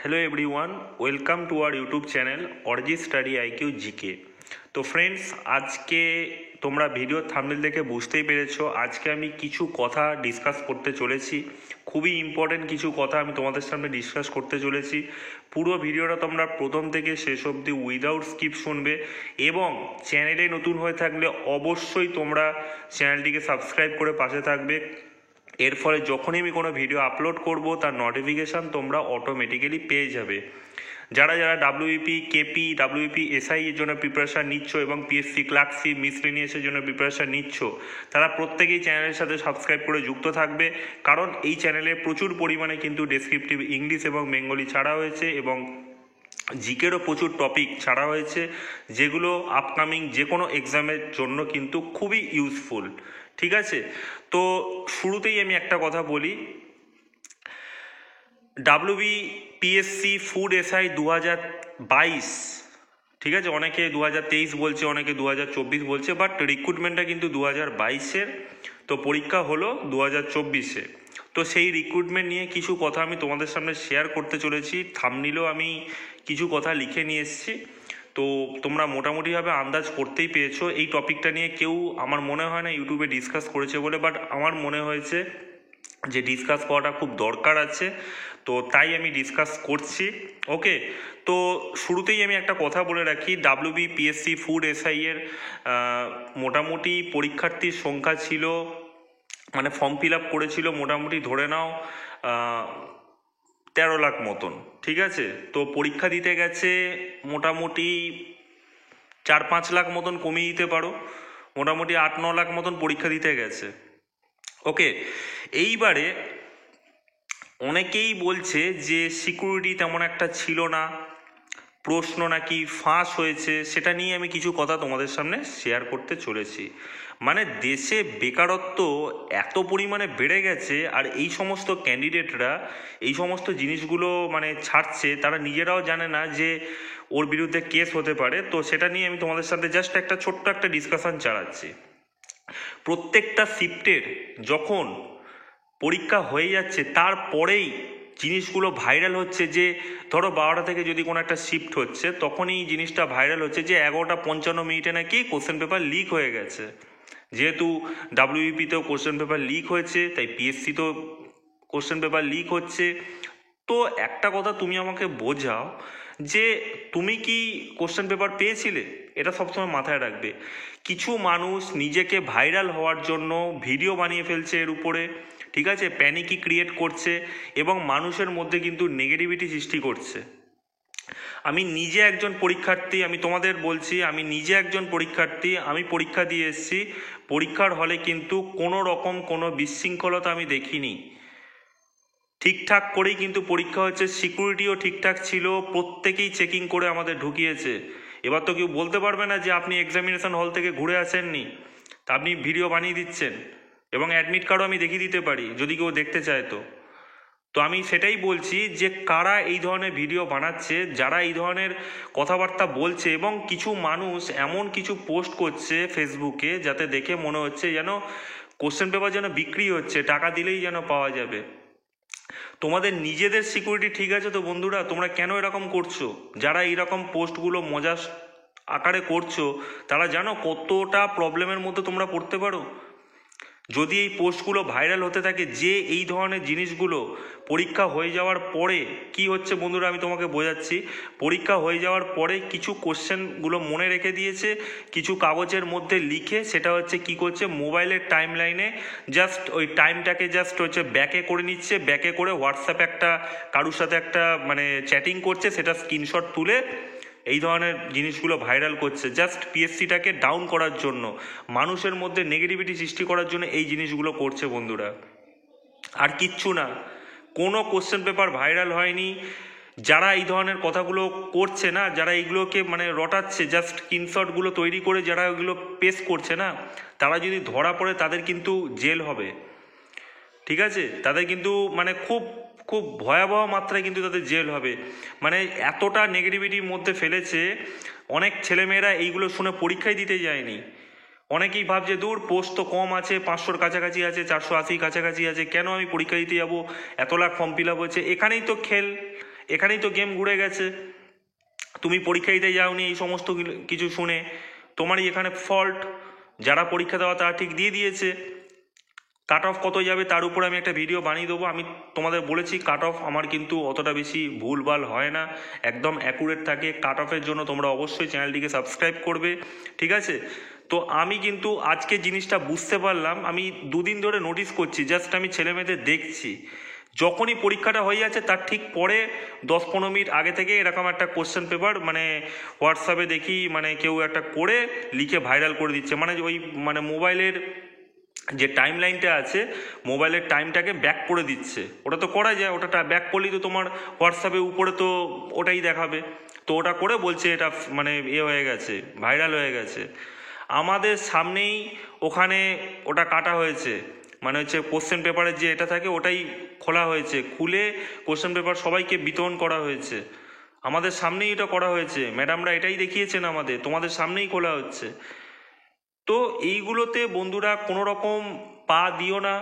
Hello everyone, welcome to our YouTube channel অরিজি study IQ GK. তো friends, আজকে তোমরা ভিডিও থাম্বনেল দেখে বুঝতেই পেরেছো আজকে আমি কিছু কথা ডিসকাস করতে চলেছি। খুবই ইম্পর্টেন্ট কিছু কথা আমি তোমাদের সামনে ডিসকাস করতে চলেছি। পুরো ভিডিওটা তোমরা প্রথম থেকে শেষ অবধি উইদাউট স্কিপ শুনবে এবং চ্যানেলে নতুন হয়ে থাকলে অবশ্যই তোমরা চ্যানেলটিকে সাবস্ক্রাইব করে পাশে থাকবে। এর ফলে যখনই আমি কোনো ভিডিও আপলোড করব তার নোটিফিকেশান তোমরা অটোমেটিক্যালি পেয়ে যাবে। যারা যারা ডাব্লিউপি কেপি ডাব্লিউপি এসআই এর জন্য প্রিপারেশান নিচ্ছ এবং পিএসসি ক্লার্কসি মিসলেনিয়াসের জন্য প্রিপারেশান নিচ্ছ, তারা প্রত্যেকেই চ্যানেলের সাথে সাবস্ক্রাইব করে যুক্ত থাকবে, কারণ এই চ্যানেলে প্রচুর পরিমাণে কিন্তু ডেসক্রিপটিভ ইংলিশ এবং বেঙ্গলি ছাড়া হয়েছে এবং জিকেরও প্রচুর টপিক ছাড়া হয়েছে, যেগুলো আপকামিং যে কোনো এক্সামের জন্য কিন্তু খুবই ইউজফুল। ঠিক আছে, তো শুরুতেই আমি একটা কথা বলি, ডাব্লিউবিপিএসসি ফুড এসআই 2022, ঠিক আছে, অনেকে 2023 বলছে, অনেকে 2024 বলছে, বাট রিক্রুটমেন্টটা কিন্তু 2022-এর। তো পরীক্ষা হলো 2024-এ। তো সেই রিক্রুটমেন্ট নিয়ে কিছু কথা আমি তোমাদের সামনে শেয়ার করতে চলেছি। থাম্বনেলেও আমি কিছু কথা লিখে নিয়ে এসেছি, তো তোমরা মোটামুটিভাবে আন্দাজ করতেই পেরেছো এই টপিকটা নিয়ে কেউ আমার মনে হয় না ইউটিউবে ডিসকাস করেছে বলে, বাট আমার মনে হয়েছে যে ডিসকাস করাটা খুব দরকার আছে, তো তাই আমি ডিসকাস করছি। ওকে, তো শুরুতেই আমি একটা কথা বলে রাখি, ডাব্লিউবিপিএসসি ফুড এসআই এর মোটামুটি পরীক্ষার্থীর সংখ্যা ছিল, মানে ফর্ম ফিল আপ করেছিল মোটামুটি ধরে নাও 13 লাখ মতন। ঠিক আছে, তো পরীক্ষা দিতে গেছে মোটামুটি 4-5 লাখ মতন, কমিয়ে দিতে পারো, মোটামুটি 8-9 লাখ মতন পরীক্ষা দিতে গেছে। ওকে, এইবারে অনেকেই বলছে যে সিকিউরিটি তেমন একটা ছিল না, প্রশ্ন নাকি ফাঁস হয়েছে, সেটা নিয়ে আমি কিছু কথা তোমাদের সামনে শেয়ার করতে চলেছি। মানে দেশে বেকারত্ব এত পরিমাণে বেড়ে গেছে, আর এই সমস্ত ক্যান্ডিডেটরা এই সমস্ত জিনিসগুলো মানে ছাড়ছে, তারা নিজেরাও জানে না যে ওর বিরুদ্ধে কেস হতে পারে। তো সেটা নিয়ে আমি তোমাদের সাথে জাস্ট একটা ছোট্ট একটা ডিসকাশন চালাচ্ছি। প্রত্যেকটা শিফটের যখন পরীক্ষা হয়ে যাচ্ছে তারপরেই জিনিসগুলো ভাইরাল হচ্ছে, যে ধরো 12টা থেকে যদি কোনো একটা শিফট হচ্ছে, তখনই জিনিসটা ভাইরাল হচ্ছে যে 11:55 নাকি কোশ্চেন পেপার লিক হয়ে গেছে। যেহেতু ডাব্লিউবিপিতেও কোশ্চেন পেপার লিক হয়েছে, তাই পিএসসিতেও কোশ্চেন পেপার লিক হচ্ছে। তো একটা কথা তুমি আমাকে বোঝাও যে তুমি কি কোশ্চেন পেপার পেয়েছিলে? এটা সবসময় মাথায় রাখবে। কিছু মানুষ নিজেকে ভাইরাল হওয়ার জন্য ভিডিও বানিয়ে ফেলছে এর উপরে, ঠিক আছে, প্যানিকি ক্রিয়েট করছে এবং মানুষের মধ্যে কিন্তু নেগেটিভিটি সৃষ্টি করছে। আমি নিজে একজন পরীক্ষার্থী, আমি তোমাদের বলছি, আমি নিজে একজন পরীক্ষার্থী, আমি পরীক্ষা দিয়ে এসেছি। পরীক্ষার হলে কিন্তু কোনো রকম কোনো বিশৃঙ্খলতা আমি দেখিনি, ঠিকঠাক করেই কিন্তু পরীক্ষা হচ্ছে, সিকিউরিটিও ঠিকঠাক ছিল, প্রত্যেকেই চেকিং করে আমাদের ঢুকিয়েছে। এবার তো কেউ বলতে পারবে না যে আপনি এক্সামিনেশন হল থেকে ঘুরে আসেননি, তা আপনি ভিডিও বানিয়ে দিচ্ছেন, এবং অ্যাডমিট কার্ডও আমি দেখিয়ে দিতে পারি যদি কেউ দেখতে চায়। তো তো আমি সেটাই বলছি যে কারা এই ধরনের ভিডিও বানাচ্ছে, যারা এই ধরনের কথাবার্তা বলছে, এবং কিছু মানুষ এমন কিছু পোস্ট করছে ফেসবুকে যাতে দেখে মনে হচ্ছে যেন কোশ্চেন পেপার যেন বিক্রি হচ্ছে, টাকা দিলেই যেন পাওয়া যাবে। তোমাদের নিজেদের সিকিউরিটি ঠিক আছে তো বন্ধুরা? তোমরা কেন এরকম করছো? যারা এইরকম পোস্টগুলো মজা আকারে করছো, তারা জানো কতটা প্রবলেমের মধ্যে তোমরা পড়তে পারো যদি এই পোস্টগুলো ভাইরাল হতে থাকে। যে এই ধরনের জিনিসগুলো পরীক্ষা হয়ে যাওয়ার পরে কি হচ্ছে বন্ধুরা, আমি তোমাকে বোঝাচ্ছি। পরীক্ষা হয়ে যাওয়ার পরে কিছু কোশ্চেনগুলো মনে রেখে দিয়েছে, কিছু কাগজের মধ্যে লিখে, সেটা হচ্ছে কি করছে, মোবাইলের টাইম লাইনে জাস্ট ওই টাইমটাকে জাস্ট হচ্ছে ব্যাকে করে নিচ্ছে, ব্যাকে করে হোয়াটসঅ্যাপে একটা কারুর সাথে একটা মানে চ্যাটিং করছে, সেটা স্ক্রিনশট তুলে এই ধরনের জিনিসগুলো ভাইরাল করছে, জাস্ট পিএসসিটাকে ডাউন করার জন্য, মানুষের মধ্যে নেগেটিভিটি সৃষ্টি করার জন্য এই জিনিসগুলো করছে বন্ধুরা, আর কিচ্ছু না। কোনো কোশ্চেন পেপার ভাইরাল হয়নি। যারা এই ধরনের কথাগুলো করছে না, যারা এইগুলোকে মানে রটাচ্ছে, জাস্ট স্ক্রিনশটগুলো তৈরি করে যারা ওইগুলো পেস্ট করছে না, তারা যদি ধরা পড়ে তাদের কিন্তু জেল হবে। ঠিক আছে, তাদের কিন্তু মানে খুব খুব ভয়াবহ মাত্রায় কিন্তু তাদের জেল হবে। মানে এতটা নেগেটিভিটির মধ্যে ফেলেছে, অনেক ছেলেমেয়েরা এইগুলো শুনে পরীক্ষায় দিতে যায়নি। অনেকেই ভাবছে দূর পোস্ট তো কম আছে, 500-র কাছাকাছি আছে, 480 কাছাকাছি আছে, কেন আমি পরীক্ষা দিতে যাবো, এত লাখ ফর্ম ফিল আপ হচ্ছে, এখানেই তো খেল, এখানেই তো গেম ঘুরে গেছে। তুমি পরীক্ষা দিতে যাওনি এই সমস্ত কিছু শুনে তোমারই এখানে ফল্ট। যারা পরীক্ষা দেওয়া তারা ঠিক দিয়ে দিয়েছে। কাট অফ কত যাবে তার উপর আমি একটা ভিডিও বানিয়ে দেবো। আমি তোমাদের বলেছি কাট অফ আমার কিন্তু অতটা বেশি ভুলভাল হয় না, একদম অ্যাকুরেট থাকে। কাট অফের জন্য তোমরা অবশ্যই চ্যানেলটিকে সাবস্ক্রাইব করবে, ঠিক আছে? তো আমি কিন্তু আজকে জিনিসটা বুঝতে পারলাম, আমি দুদিন ধরে নোটিস করছি, জাস্ট আমি ছেলেমেয়েদের দেখছি যখনই পরীক্ষাটা হয়ে যাচ্ছে তার ঠিক পরে 10-15 মিনিট আগে থেকে এরকম একটা কোশ্চেন পেপার মানে হোয়াটসঅ্যাপে দেখি মানে কেউ একটা করে লিখে ভাইরাল করে দিচ্ছে। মানে ওই মানে মোবাইলের যে টাইম লাইনটা আছে মোবাইলের টাইমটাকে ব্যাক করে দিচ্ছে। ওটা তো করা যায়, ওটা ব্যাক করলেই তো তোমার হোয়াটসঅ্যাপে উপরে তো ওটাই দেখাবে। তো ওটা করে বলছে এটা মানে হয়ে গেছে, ভাইরাল হয়ে গেছে। আমাদের সামনেই ওখানে ওটা কাটা হয়েছে, মানে হচ্ছে কোশ্চেন পেপারের যে এটা থাকে ওটাই খোলা হয়েছে, খুলে কোশ্চেন পেপার সবাইকে বিতরণ করা হয়েছে। আমাদের সামনেই এটা করা হয়েছে, ম্যাডামরা এটাই দেখিয়েছেন আমাদের, তোমাদের সামনেই খোলা হচ্ছে। তো এইগুলোতে বন্ধুরা কোনো রকম পা দিও না।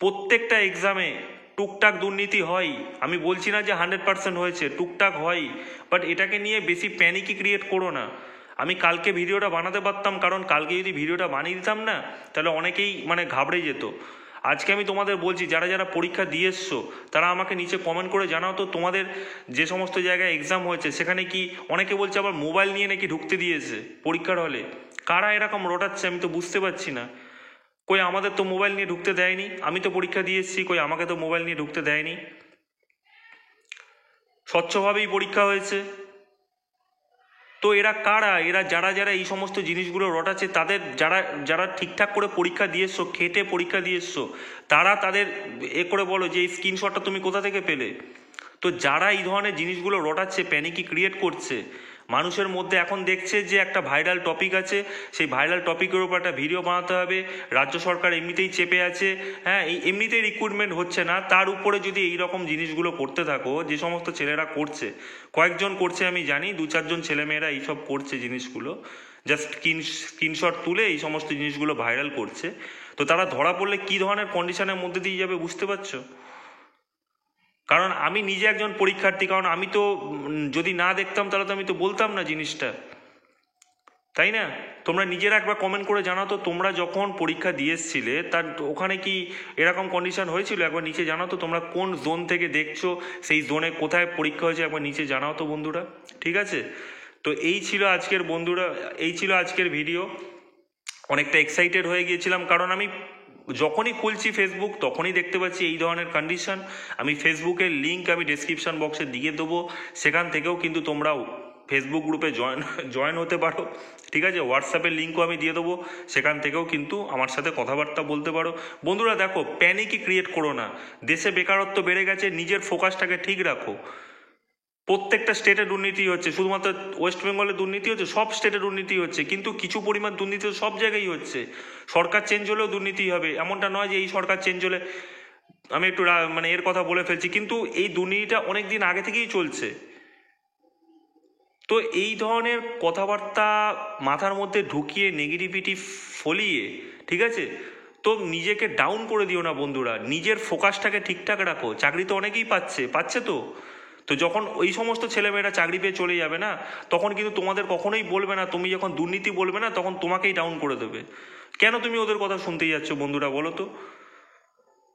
প্রত্যেকটা এক্সামে টুকটাক দুর্নীতি হয়, আমি বলছি না যে 100% হয়েছে, টুকটাক হয়, বাট এটাকে নিয়ে বেশি প্যানিকই ক্রিয়েট করো না। আমি কালকে ভিডিওটা বানাতে পারতাম, কারণ কালকে যদি ভিডিওটা বানিয়ে দিতাম না তাহলে অনেকেই মানে ঘাবড়ে যেত। আজকে আমি তোমাদের বলছি যারা যারা পরীক্ষা দিয়ে এসছো তারা আমাকে নিচে কমেন্ট করে জানাও তো তোমাদের যে সমস্ত জায়গায় এক্সাম হয়েছে সেখানে কি, অনেকে বলছে আবার মোবাইল নিয়ে নাকি ঢুকতে দিয়েছে পরীক্ষার হলে। কারা এরকম রটাচ্ছে আমি তো বুঝতে পারছি না। কই আমাদের তো মোবাইল নিয়ে ঢুকতে দেয়নি, আমি তো পরীক্ষা দিয়ে এসেছি, কই আমাকে তো মোবাইল নিয়ে ঢুকতে দেয়নি। স্বচ্ছভাবেই পরীক্ষা হয়েছে। তো এরা কারা? এরা যারা যারা এই সমস্ত জিনিসগুলো রটাচ্ছে, তাদের যারা যারা ঠিকঠাক করে পরীক্ষা দিয়ে এসছো, খেটে পরীক্ষা দিয়ে এসছো, তারা তাদের করে বলো যে এই স্ক্রিনশটটা তুমি কোথা থেকে পেলে। তো যারা এই ধরনের জিনিসগুলো রটাচ্ছে, প্যানিকি ক্রিয়েট করছে মানুষের মধ্যে, এখন দেখছে যে একটা ভাইরাল টপিক আছে, সেই ভাইরাল টপিকের উপর একটা ভিডিও বানাতে হবে। রাজ্য সরকার এমনিতেই চেপে আছে, হ্যাঁ, এই এমনিতেই রিক্রুটমেন্ট হচ্ছে না, তার উপরে যদি এই রকম জিনিসগুলো করতে থাকো, যে সমস্ত ছেলেরা করছে, কয়েকজন করছে আমি জানি, 2-4 জন ছেলেমেয়েরা এইসব করছে জিনিসগুলো, জাস্ট স্ক্রিনশট তুলে এই সমস্ত জিনিসগুলো ভাইরাল করছে। তো তারা ধরা পড়লে কী ধরনের কন্ডিশনের মধ্যে দিয়ে যাবে বুঝতে পারছো? কারণ আমি নিজে একজন পরীক্ষার্থী, কারণ আমি তো যদি না দেখতাম তাহলে তো আমি তো বলতাম না জিনিসটা, তাই না? তোমরা নিজেরা একবার কমেন্ট করে জানাও তো, তোমরা যখন পরীক্ষা দিয়ে এসছিলে তার ওখানে কি এরকম কন্ডিশন হয়েছিল? একবার নিচে জানাও তো, তোমরা কোন জোন থেকে দেখছো, সেই জোনে কোথায় পরীক্ষা হয়েছে একবার নিচে জানাও তো বন্ধুরা, ঠিক আছে? তো এই ছিল আজকের বন্ধুরা, এই ছিল আজকের ভিডিও। অনেকটা এক্সাইটেড হয়ে গিয়েছিলাম, কারণ আমি যখনই খুলছি ফেসবুক তখনই দেখতে পাচ্ছি এই ধরনের কন্ডিশন। আমি ফেসবুকের লিঙ্ক আমি ডেসক্রিপশন বক্সে দিয়ে দেবো, সেখান থেকেও কিন্তু তোমরাও ফেসবুক গ্রুপে জয়েন হতে পারো, ঠিক আছে? হোয়াটসঅ্যাপের লিঙ্কও আমি দিয়ে দেবো, সেখান থেকেও কিন্তু আমার সাথে কথাবার্তা বলতে পারো। বন্ধুরা দেখো, প্যানিকই ক্রিয়েট করো না। দেশে বেকারত্ব বেড়ে গেছে, নিজের ফোকাসটাকে ঠিক রাখো। প্রত্যেকটা স্টেটে দুর্নীতি হচ্ছে, শুধুমাত্র ওয়েস্ট বেঙ্গলে দুর্নীতি হচ্ছে, সব স্টেটে দুর্নীতি হচ্ছে, কিন্তু কিছু পরিমাণ দুর্নীতি সব জায়গায় হচ্ছে। সরকার চেঞ্জ হলেও দুর্নীতি হবে, এমনটা নয় যে এই সরকার চেঞ্জ হলে, আমি একটু মানে এর কথা বলে ফেলছি, কিন্তু এই দুর্নীতিটা অনেক দিন আগে থেকেই চলছে। তো এই ধরনের কথাবার্তা মাথার মধ্যে ঢুকিয়ে নেগেটিভিটি ফলিয়ে, ঠিক আছে, তো নিজেকে ডাউন করে দিও না বন্ধুরা, নিজের ফোকাসটাকে ঠিকঠাক রাখো। চাকরি তো অনেকেই পাচ্ছে তো। তো যখন ওই সমস্ত ছেলেমেয়েরা চাকরি পেয়ে চলে যাবে না, তখন কিন্তু তোমাদের কখনোই বলবে না, তুমি যখন দুর্নীতি বলবে না তখন তোমাকেই ডাউন করে দেবে। কেন তুমি ওদের কথা শুনতেই যাচ্ছ বন্ধুরা বলো তো?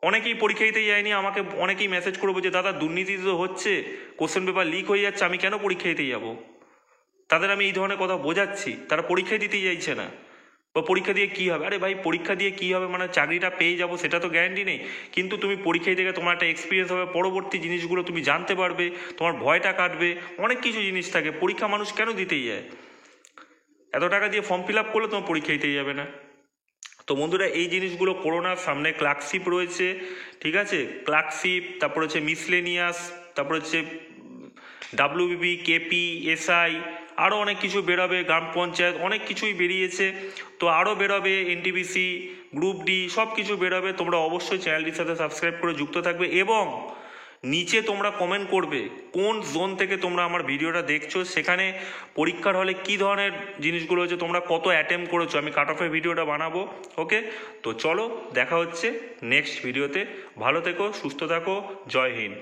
অনেকেই পরীক্ষা দিতে যায়নি, আমাকে অনেকেই মেসেজ করবো যে দাদা দুর্নীতি তো হচ্ছে, কোশ্চেন পেপার লিক হয়ে যাচ্ছে, আমি কেন পরীক্ষা দিতে যাবো? তাদের আমি এই ধরনের কথা বোঝাচ্ছি, তারা পরীক্ষা দিতেই চাইছে না। বা পরীক্ষা দিয়ে কী হবে? আরে ভাই, পরীক্ষা দিয়ে কী হবে? মানে চাকরিটা পেয়ে যাবো সেটা তো গ্যারান্টি নেই, কিন্তু তুমি পরীক্ষা থেকে তোমার একটা এক্সপিরিয়েন্স হবে, পরবর্তী জিনিসগুলো তুমি জানতে পারবে, তোমার ভয়টা কাটবে, অনেক কিছু জিনিস থাকে। পরীক্ষা মানুষ কেন দিতেই যায়? এত টাকা দিয়ে ফর্ম ফিল আপ করলে তোমার পরীক্ষা দিতেই যাবে না। তো বন্ধুরা এই জিনিসগুলো করোনার সামনে ক্লার্কশিপ রয়েছে, ঠিক আছে? ক্লার্কশিপ, তারপর হচ্ছে মিসলেনিয়াস, তারপর হচ্ছে ডাব্লিউবিপি, কেপি, এসআই, আরও অনেক কিছু বেরোবে, গ্রাম পঞ্চায়েত, অনেক কিছুই বেরিয়েছে। তো আরও বেরোবে, এনটিপিসি, গ্রুপ ডি, সব কিছু বেরোবে। তোমরা অবশ্যই চ্যানেলটির সাথে সাবস্ক্রাইব করে যুক্ত থাকবে, এবং নিচে তোমরা কমেন্ট করবে কোন জোন থেকে তোমরা আমার ভিডিওটা দেখছো, সেখানে পরীক্ষার হলে কী ধরনের জিনিসগুলো হচ্ছে, তোমরা কত অ্যাটেম্প করেছো, আমি কাট অফের ভিডিওটা বানাবো। ওকে, তো চলো দেখা হচ্ছে নেক্সট ভিডিওতে। ভালো থেকো, সুস্থ থাকো, জয় হিন্দ।